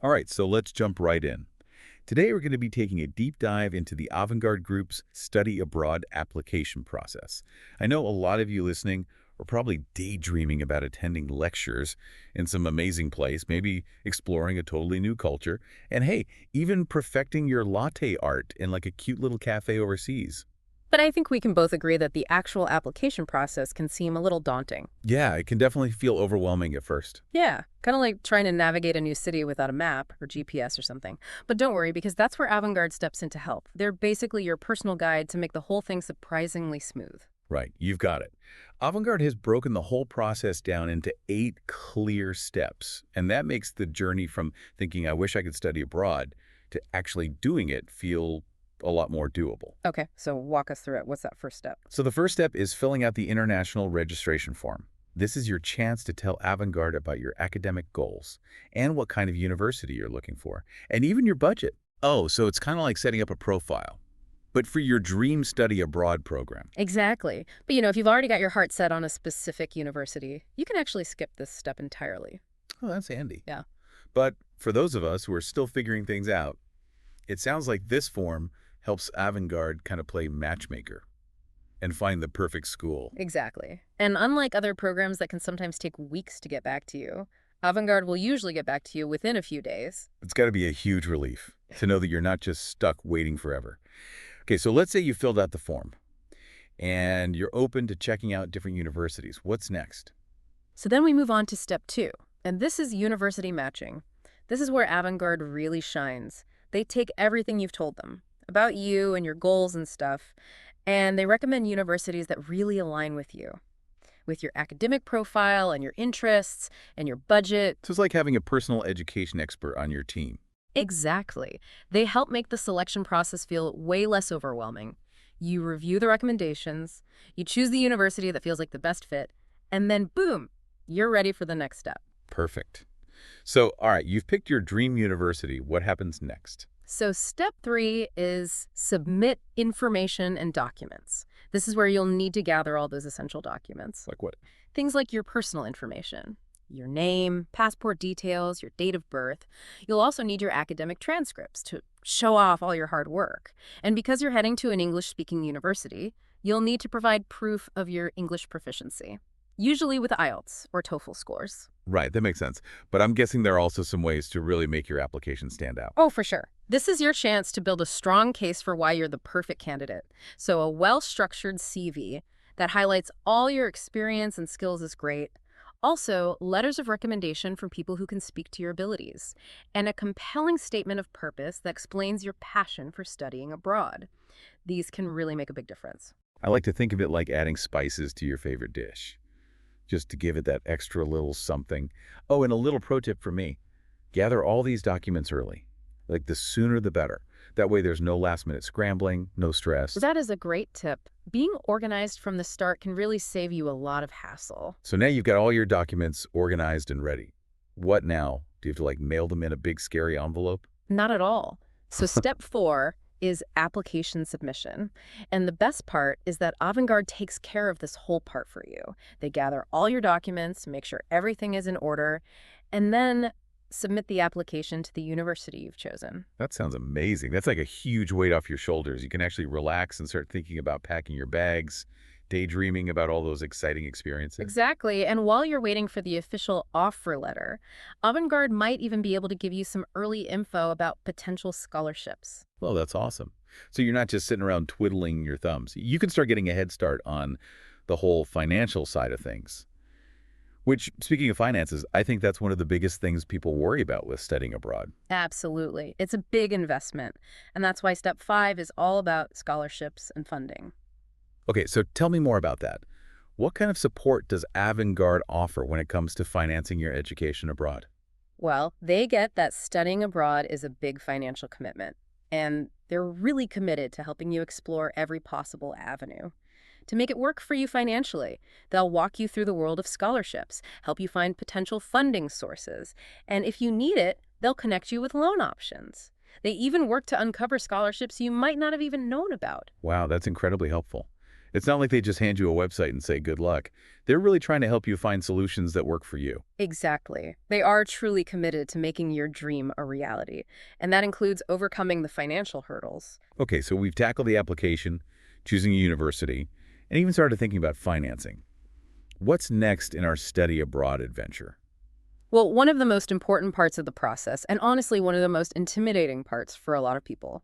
All right, so let's jump right in. Today, we're going to be taking a deep dive into the Avangard Group's study abroad application process. I know a lot of you listening are probably daydreaming about attending lectures in some amazing place, maybe exploring a totally new culture, and hey, even perfecting your latte art in like a cute little cafe overseas. But I think we can both agree that the actual application process can seem a little daunting. Yeah, it can definitely feel overwhelming at first. Yeah, kind of like trying to navigate a new city without a map or GPS or something. But don't worry, because that's where Avangard steps in to help. They're basically your personal guide to make the whole thing surprisingly smooth. Right, you've got it. Avangard has broken the whole process down into 8 clear steps, and that makes the journey from thinking, I wish I could study abroad, to actually doing it feel a lot more doable. Okay, so walk us through it. What's that first step? So the first step is filling out the international registration form. This is your chance to tell Avangard about your academic goals and what kind of university you're looking for, and even your budget. Oh, so it's kind of like setting up a profile, but for your dream study abroad program. Exactly. But if you've already got your heart set on a specific university, you can actually skip this step entirely. Oh, that's handy. Yeah. But for those of us who are still figuring things out, it sounds like this form helps Avangard kind of play matchmaker and find the perfect school. Exactly. And unlike other programs that can sometimes take weeks to get back to you, Avangard will usually get back to you within a few days. It's got to be a huge relief to know that you're not just stuck waiting forever. Okay, so let's say you filled out the form and you're open to checking out different universities. What's next? So then we move on to step 2, and this is university matching. This is where Avangard really shines. They take everything you've told them about you and your goals and stuff, and they recommend universities that really align with your academic profile and your interests and your budget. So it's like having a personal education expert on your team. Exactly. They help make the selection process feel way less overwhelming. You review the recommendations, you choose the university that feels like the best fit, and then boom, you're ready for the next step. Perfect. So, all right, you've picked your dream university. What happens next? So step 3 is submit information and documents. This is where you'll need to gather all those essential documents. Like what? Things like your personal information, your name, passport details, your date of birth. You'll also need your academic transcripts to show off all your hard work. And because you're heading to an English-speaking university, you'll need to provide proof of your English proficiency, usually with IELTS or TOEFL scores. Right, that makes sense. But I'm guessing there are also some ways to really make your application stand out. Oh, for sure. This is your chance to build a strong case for why you're the perfect candidate. So a well-structured CV that highlights all your experience and skills is great. Also, letters of recommendation from people who can speak to your abilities, and a compelling statement of purpose that explains your passion for studying abroad. These can really make a big difference. I like to think of it like adding spices to your favorite dish, just to give it that extra little something. Oh, and a little pro tip for me, gather all these documents early. Like the sooner the better. That way there's no last minute scrambling, no stress. That is a great tip. Being organized from the start can really save you a lot of hassle. So now you've got all your documents organized and ready. What now? Do you have to like mail them in a big scary envelope? Not at all. So step 4 is application submission. And the best part is that Avangard takes care of this whole part for you. They gather all your documents, make sure everything is in order, and then submit the application to the university you've chosen. That sounds amazing. That's like a huge weight off your shoulders. You can actually relax and start thinking about packing your bags, daydreaming about all those exciting experiences. Exactly. And while you're waiting for the official offer letter, Avangard might even be able to give you some early info about potential scholarships. Well, that's awesome. So you're not just sitting around twiddling your thumbs. You can start getting a head start on the whole financial side of things. Which, speaking of finances, I think that's one of the biggest things people worry about with studying abroad. Absolutely. It's a big investment. And that's why step 5 is all about scholarships and funding. Okay, so tell me more about that. What kind of support does Avangard offer when it comes to financing your education abroad? Well, they get that studying abroad is a big financial commitment, and they're really committed to helping you explore every possible avenue. To make it work for you financially, they'll walk you through the world of scholarships, help you find potential funding sources, and if you need it, they'll connect you with loan options. They even work to uncover scholarships you might not have even known about. Wow, that's incredibly helpful. It's not like they just hand you a website and say good luck. They're really trying to help you find solutions that work for you. Exactly. They are truly committed to making your dream a reality, and that includes overcoming the financial hurdles. Okay, so we've tackled the application, choosing a university, and even started thinking about financing. What's next in our study abroad adventure? Well, one of the most important parts of the process, and honestly one of the most intimidating parts for a lot of people,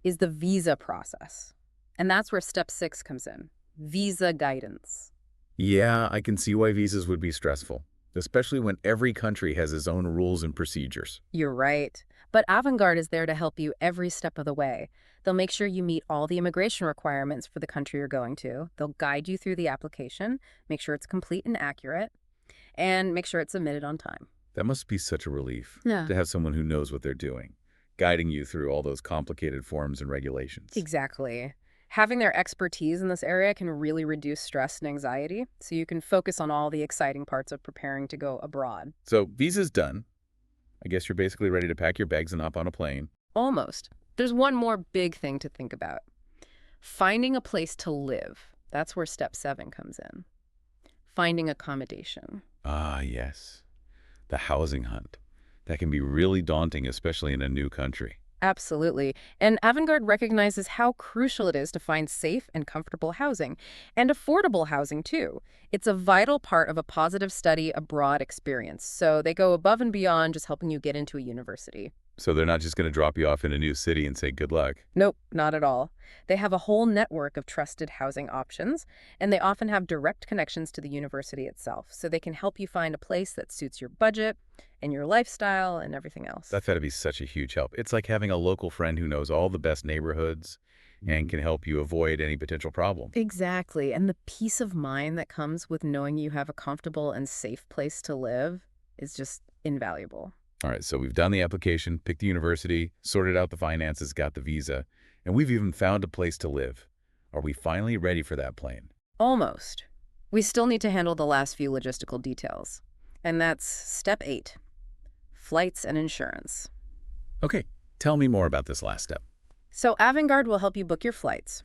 is the visa process. And that's where step 6 comes in, visa guidance. Yeah, I can see why visas would be stressful, especially when every country has its own rules and procedures. You're right. But Avangard is there to help you every step of the way. They'll make sure you meet all the immigration requirements for the country you're going to. They'll guide you through the application, make sure it's complete and accurate, and make sure it's submitted on time. That must be such a relief Yeah. to have someone who knows what they're doing, guiding you through all those complicated forms and regulations. Exactly. Having their expertise in this area can really reduce stress and anxiety, so you can focus on all the exciting parts of preparing to go abroad. So, visa's done. I guess you're basically ready to pack your bags and hop on a plane. Almost. There's one more big thing to think about. Finding a place to live. That's where step 7 comes in. Finding accommodation. Ah, yes. The housing hunt. That can be really daunting, especially in a new country. Absolutely. And Avangard recognizes how crucial it is to find safe and comfortable housing, and affordable housing, too. It's a vital part of a positive study abroad experience, so they go above and beyond just helping you get into a university. So they're not just going to drop you off in a new city and say good luck. Nope, not at all. They have a whole network of trusted housing options, and they often have direct connections to the university itself, so they can help you find a place that suits your budget and your lifestyle and everything else. That's got to be such a huge help. It's like having a local friend who knows all the best neighborhoods and can help you avoid any potential problem. Exactly, and the peace of mind that comes with knowing you have a comfortable and safe place to live is just invaluable. All right, so we've done the application, picked the university, sorted out the finances, got the visa, and we've even found a place to live. Are we finally ready for that plane? Almost. We still need to handle the last few logistical details, and that's step 8, flights and insurance. Okay, tell me more about this last step. So Avangard will help you book your flights,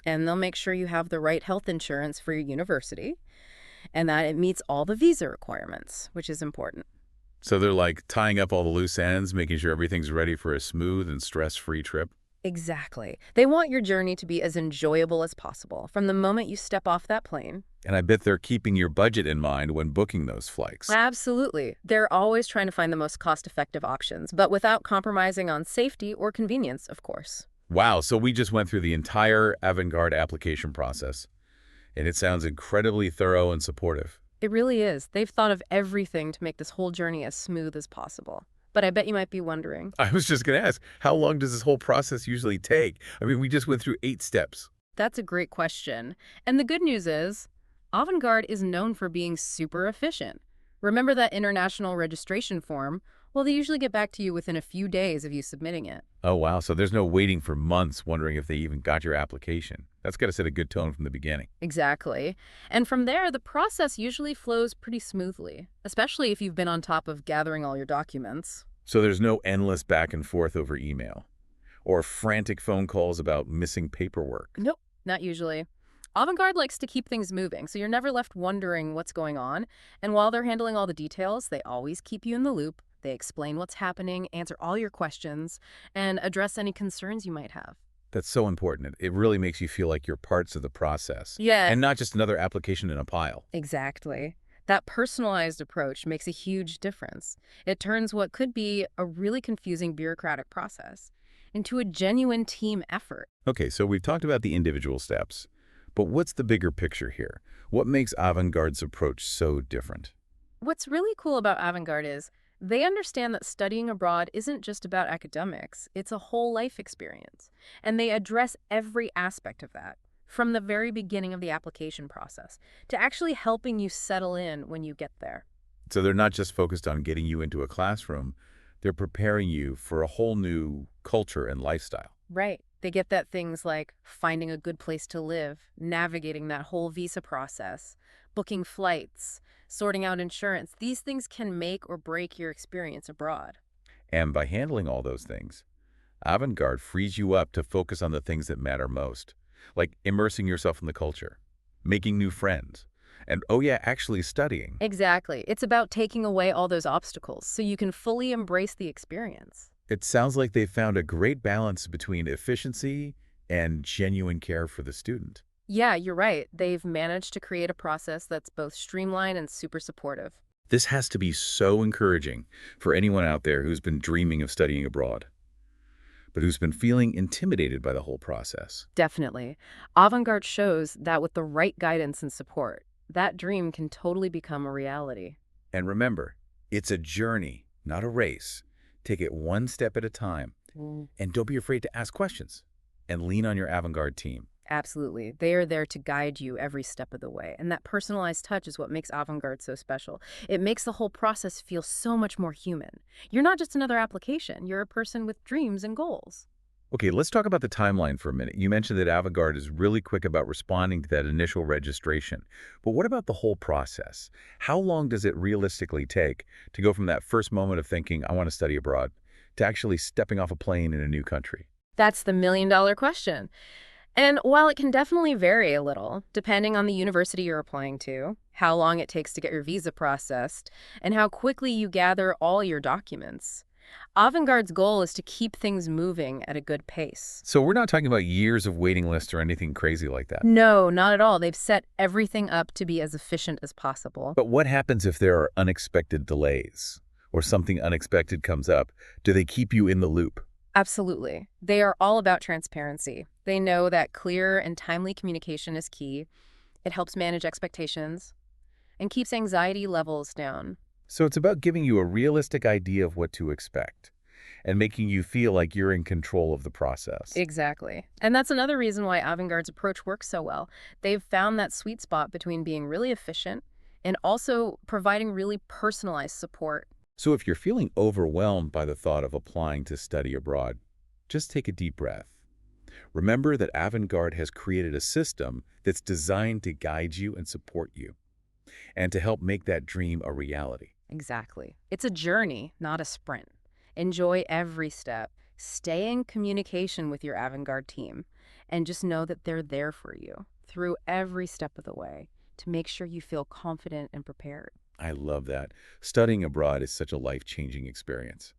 and they'll make sure you have the right health insurance for your university, and that it meets all the visa requirements, which is important. So they're like tying up all the loose ends, making sure everything's ready for a smooth and stress-free trip? Exactly. They want your journey to be as enjoyable as possible from the moment you step off that plane. And I bet they're keeping your budget in mind when booking those flights. Absolutely. They're always trying to find the most cost-effective options, but without compromising on safety or convenience, of course. Wow, so we just went through the entire Avangard application process, and it sounds incredibly thorough and supportive. It really is. They've thought of everything to make this whole journey as smooth as possible. But I bet you might be wondering. I was just going to ask, how long does this whole process usually take? I mean, we just went through 8 steps. That's a great question. And the good news is, Avangard is known for being super efficient. Remember that international registration form? Well, they usually get back to you within a few days of you submitting it. Oh, wow. So there's no waiting for months wondering if they even got your application. That's got to set a good tone from the beginning. Exactly. And from there, the process usually flows pretty smoothly, especially if you've been on top of gathering all your documents. So there's no endless back and forth over email or frantic phone calls about missing paperwork. Nope, not usually. Avangard likes to keep things moving, so you're never left wondering what's going on. And while they're handling all the details, they always keep you in the loop. They explain what's happening, answer all your questions, and address any concerns you might have. That's so important. It really makes you feel like you're parts of the process. Yeah. And not just another application in a pile. Exactly. That personalized approach makes a huge difference. It turns what could be a really confusing bureaucratic process into a genuine team effort. Okay, so we've talked about the individual steps, but what's the bigger picture here? What makes Avangard's approach so different? What's really cool about Avangard is they understand that studying abroad isn't just about academics, it's a whole life experience. And they address every aspect of that, from the very beginning of the application process to actually helping you settle in when you get there. So they're not just focused on getting you into a classroom, they're preparing you for a whole new culture and lifestyle. Right. They get that things like finding a good place to live, navigating that whole visa process, booking flights, sorting out insurance. These things can make or break your experience abroad. And by handling all those things, Avangard frees you up to focus on the things that matter most, like immersing yourself in the culture, making new friends, and, oh yeah, actually studying. Exactly. It's about taking away all those obstacles so you can fully embrace the experience. It sounds like they found a great balance between efficiency and genuine care for the student. Yeah, you're right. They've managed to create a process that's both streamlined and super supportive. This has to be so encouraging for anyone out there who's been dreaming of studying abroad, but who's been feeling intimidated by the whole process. Definitely. Avangard shows that with the right guidance and support, that dream can totally become a reality. And remember, it's a journey, not a race. Take it one step at a time, and don't be afraid to ask questions, and lean on your Avangard team. Absolutely. They are there to guide you every step of the way. And that personalized touch is what makes Avangard so special. It makes the whole process feel so much more human. You're not just another application. You're a person with dreams and goals. Okay, let's talk about the timeline for a minute. You mentioned that Avangard is really quick about responding to that initial registration. But what about the whole process? How long does it realistically take to go from that first moment of thinking, I want to study abroad, to actually stepping off a plane in a new country? That's the million-dollar question. And while it can definitely vary a little, depending on the university you're applying to, how long it takes to get your visa processed, and how quickly you gather all your documents, Avangard's goal is to keep things moving at a good pace. So we're not talking about years of waiting lists or anything crazy like that. No, not at all. They've set everything up to be as efficient as possible. But what happens if there are unexpected delays or something unexpected comes up? Do they keep you in the loop? Absolutely. They are all about transparency. They know that clear and timely communication is key. It helps manage expectations and keeps anxiety levels down. So it's about giving you a realistic idea of what to expect and making you feel like you're in control of the process. Exactly. And that's another reason why Avangard's approach works so well. They've found that sweet spot between being really efficient and also providing really personalized support. So if you're feeling overwhelmed by the thought of applying to study abroad, just take a deep breath. Remember that Avangard has created a system that's designed to guide you and support you, and to help make that dream a reality. Exactly. It's a journey, not a sprint. Enjoy every step. Stay in communication with your Avangard team, and just know that they're there for you through every step of the way to make sure you feel confident and prepared. I love that. Studying abroad is such a life-changing experience.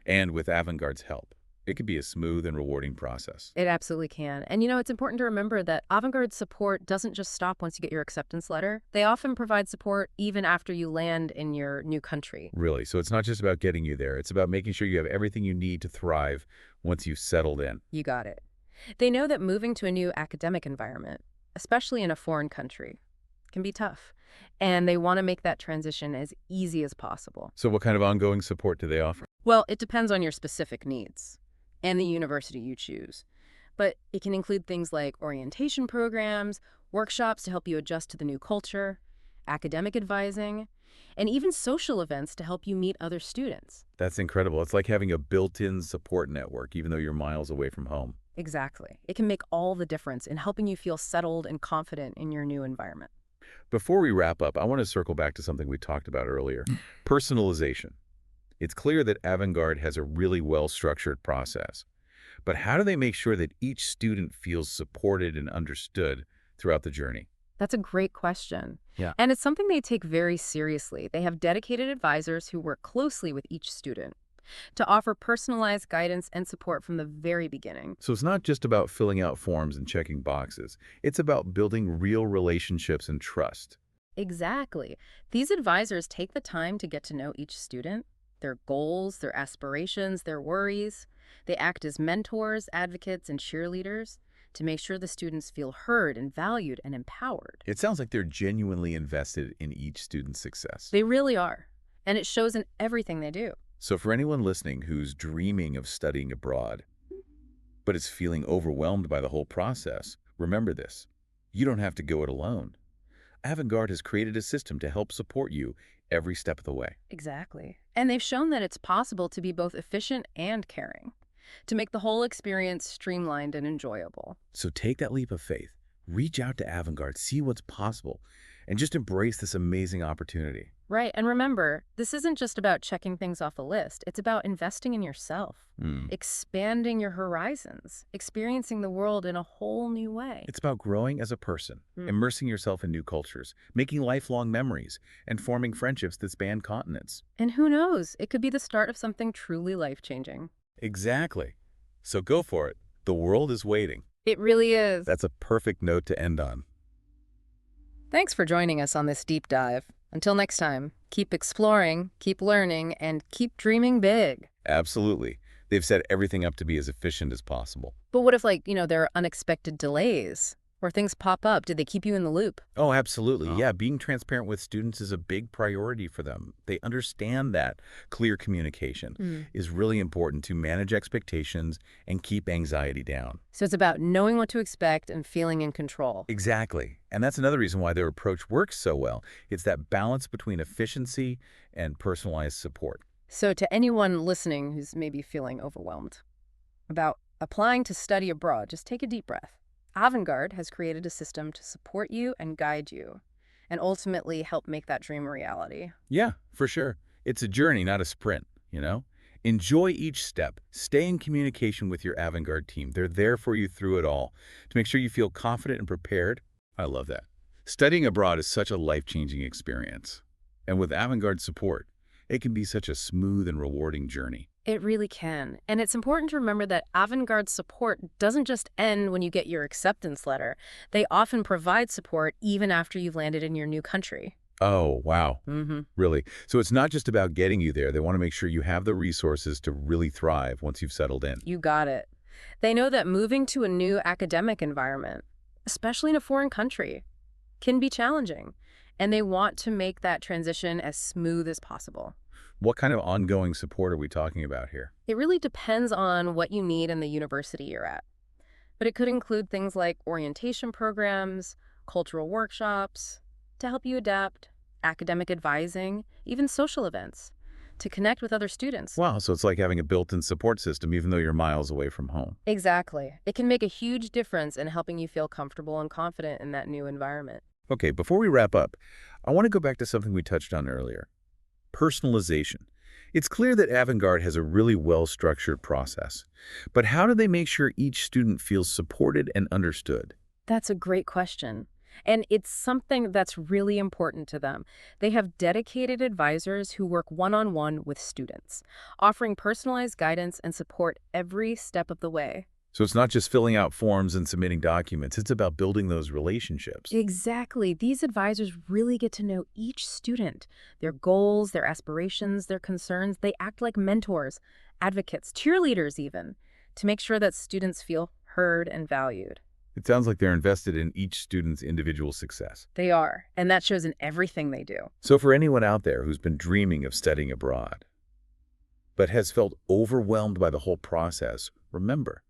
And with Avangard's help, it could be a smooth and rewarding process. It absolutely can. And it's important to remember that Avangard's support doesn't just stop once you get your acceptance letter. They often provide support even after you land in your new country. Really, so it's not just about getting you there. It's about making sure you have everything you need to thrive once you've settled in. You got it. They know that moving to a new academic environment, especially in a foreign country, can be tough. And they want to make that transition as easy as possible. So what kind of ongoing support do they offer? Well, it depends on your specific needs and the university you choose. But it can include things like orientation programs, workshops to help you adjust to the new culture, academic advising, and even social events to help you meet other students. That's incredible. It's like having a built-in support network, even though you're miles away from home. Exactly. It can make all the difference in helping you feel settled and confident in your new environment. Before we wrap up, I want to circle back to something we talked about earlier, personalization. It's clear that Avangard has a really well-structured process. But how do they make sure that each student feels supported and understood throughout the journey? That's a great question. Yeah. And it's something they take very seriously. They have dedicated advisors who work closely with each student to offer personalized guidance and support from the very beginning. So it's not just about filling out forms and checking boxes. It's about building real relationships and trust. Exactly. These advisors take the time to get to know each student, their goals, their aspirations, their worries. They act as mentors, advocates, and cheerleaders to make sure the students feel heard and valued and empowered. It sounds like they're genuinely invested in each student's success. They really are. And it shows in everything they do. So for anyone listening who's dreaming of studying abroad, but is feeling overwhelmed by the whole process, remember this: you don't have to go it alone. Avangard has created a system to help support you every step of the way. Exactly. And they've shown that it's possible to be both efficient and caring, to make the whole experience streamlined and enjoyable. So take that leap of faith, reach out to Avangard, see what's possible, and just embrace this amazing opportunity. Right. And remember, this isn't just about checking things off a list. It's about investing in yourself, Hmm. expanding your horizons, experiencing the world in a whole new way. It's about growing as a person, Mm. immersing yourself in new cultures, making lifelong memories, and forming friendships that span continents. And who knows, it could be the start of something truly life-changing. Exactly. So go for it. The world is waiting. It really is. That's a perfect note to end on. Thanks for joining us on this deep dive. Until next time, keep exploring, keep learning, and keep dreaming big. Absolutely. They've set everything up to be as efficient as possible. But what if, there are unexpected delays or things pop up? Did they keep you in the loop? Oh, absolutely. Oh. Yeah, being transparent with students is a big priority for them. They understand that clear communication Mm. is really important to manage expectations and keep anxiety down. So it's about knowing what to expect and feeling in control. Exactly. And that's another reason why their approach works so well. It's that balance between efficiency and personalized support. So to anyone listening who's maybe feeling overwhelmed about applying to study abroad, just take a deep breath. Avangard has created a system to support you and guide you, and ultimately help make that dream a reality. Yeah, for sure. It's a journey, not a sprint, you know? Enjoy each step. Stay in communication with your Avangard team. They're there for you through it all to make sure you feel confident and prepared. I love that. Studying abroad is such a life-changing experience. And with Avangard support, it can be such a smooth and rewarding journey. It really can. And it's important to remember that Avangard support doesn't just end when you get your acceptance letter. They often provide support even after you've landed in your new country. Oh, wow. Mm-hmm. Really? So it's not just about getting you there. They want to make sure you have the resources to really thrive once you've settled in. You got it. They know that moving to a new academic environment, especially in a foreign country, can be challenging. And they want to make that transition as smooth as possible. What kind of ongoing support are we talking about here? It really depends on what you need in the university you're at. But it could include things like orientation programs, cultural workshops, to help you adapt, academic advising, even social events, to connect with other students. Wow, so it's like having a built-in support system even though you're miles away from home. Exactly. It can make a huge difference in helping you feel comfortable and confident in that new environment. Okay, before we wrap up, I want to go back to something we touched on earlier. Personalization. It's clear that Avangard has a really well-structured process. But how do they make sure each student feels supported and understood? That's a great question. And it's something that's really important to them. They have dedicated advisors who work one-on-one with students, offering personalized guidance and support every step of the way. So it's not just filling out forms and submitting documents, it's about building those relationships. Exactly. These advisors really get to know each student, their goals, their aspirations, their concerns. They act like mentors, advocates, cheerleaders even, to make sure that students feel heard and valued. It sounds like they're invested in each student's individual success. They are, and that shows in everything they do. So for anyone out there who's been dreaming of studying abroad, but has felt overwhelmed by the whole process, remember,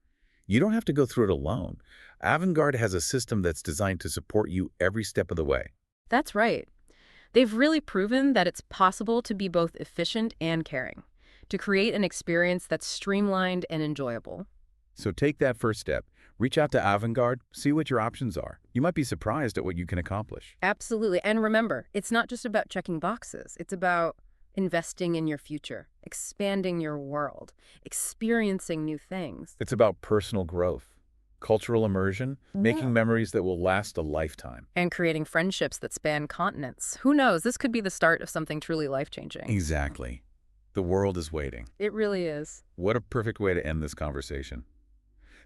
you don't have to go through it alone. Avangard has a system that's designed to support you every step of the way. That's right. They've really proven that it's possible to be both efficient and caring, to create an experience that's streamlined and enjoyable. So take that first step. Reach out to Avangard, see what your options are. You might be surprised at what you can accomplish. Absolutely. And remember, it's not just about checking boxes. It's about investing in your future, expanding your world, experiencing new things. It's about personal growth, cultural immersion, making memories that will last a lifetime. And creating friendships that span continents. Who knows? This could be the start of something truly life-changing. Exactly. The world is waiting. It really is. What a perfect way to end this conversation.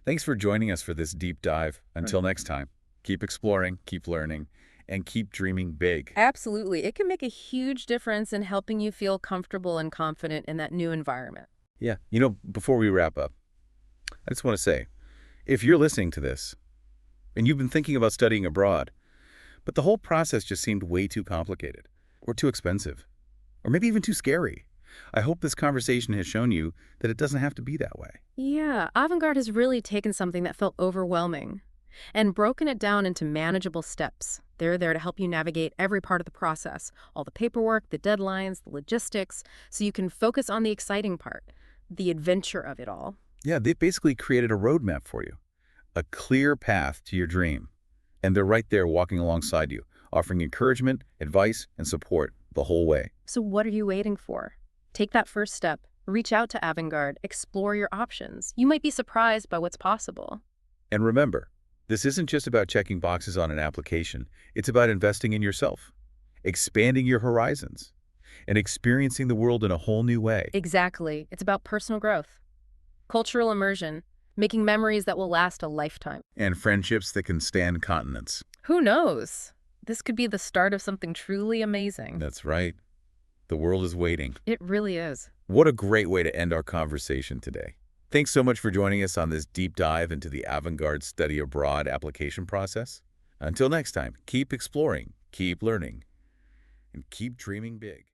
Thanks for joining us for this deep dive. Until next time, keep exploring, keep learning, and keep dreaming big. Absolutely. It can make a huge difference in helping you feel comfortable and confident in that new environment. Yeah. You know, before we wrap up, I just want to say, if you're listening to this and you've been thinking about studying abroad, but the whole process just seemed way too complicated or too expensive or maybe even too scary, I hope this conversation has shown you that it doesn't have to be that way. Yeah, Avangard has really taken something that felt overwhelming and broken it down into manageable steps. They're there to help you navigate every part of the process, all the paperwork, the deadlines, the logistics, so you can focus on the exciting part, the adventure of it all. Yeah, they've basically created a roadmap for you, a clear path to your dream. And they're right there walking alongside you, offering encouragement, advice, and support the whole way. So what are you waiting for? Take that first step. Reach out to Avangard. Explore your options. You might be surprised by what's possible. And remember, this isn't just about checking boxes on an application. It's about investing in yourself, expanding your horizons, and experiencing the world in a whole new way. Exactly. It's about personal growth, cultural immersion, making memories that will last a lifetime. And friendships that can stand continents. Who knows? This could be the start of something truly amazing. That's right. The world is waiting. It really is. What a great way to end our conversation today. Thanks so much for joining us on this deep dive into the Avangard study abroad application process. Until next time, keep exploring, keep learning, and keep dreaming big.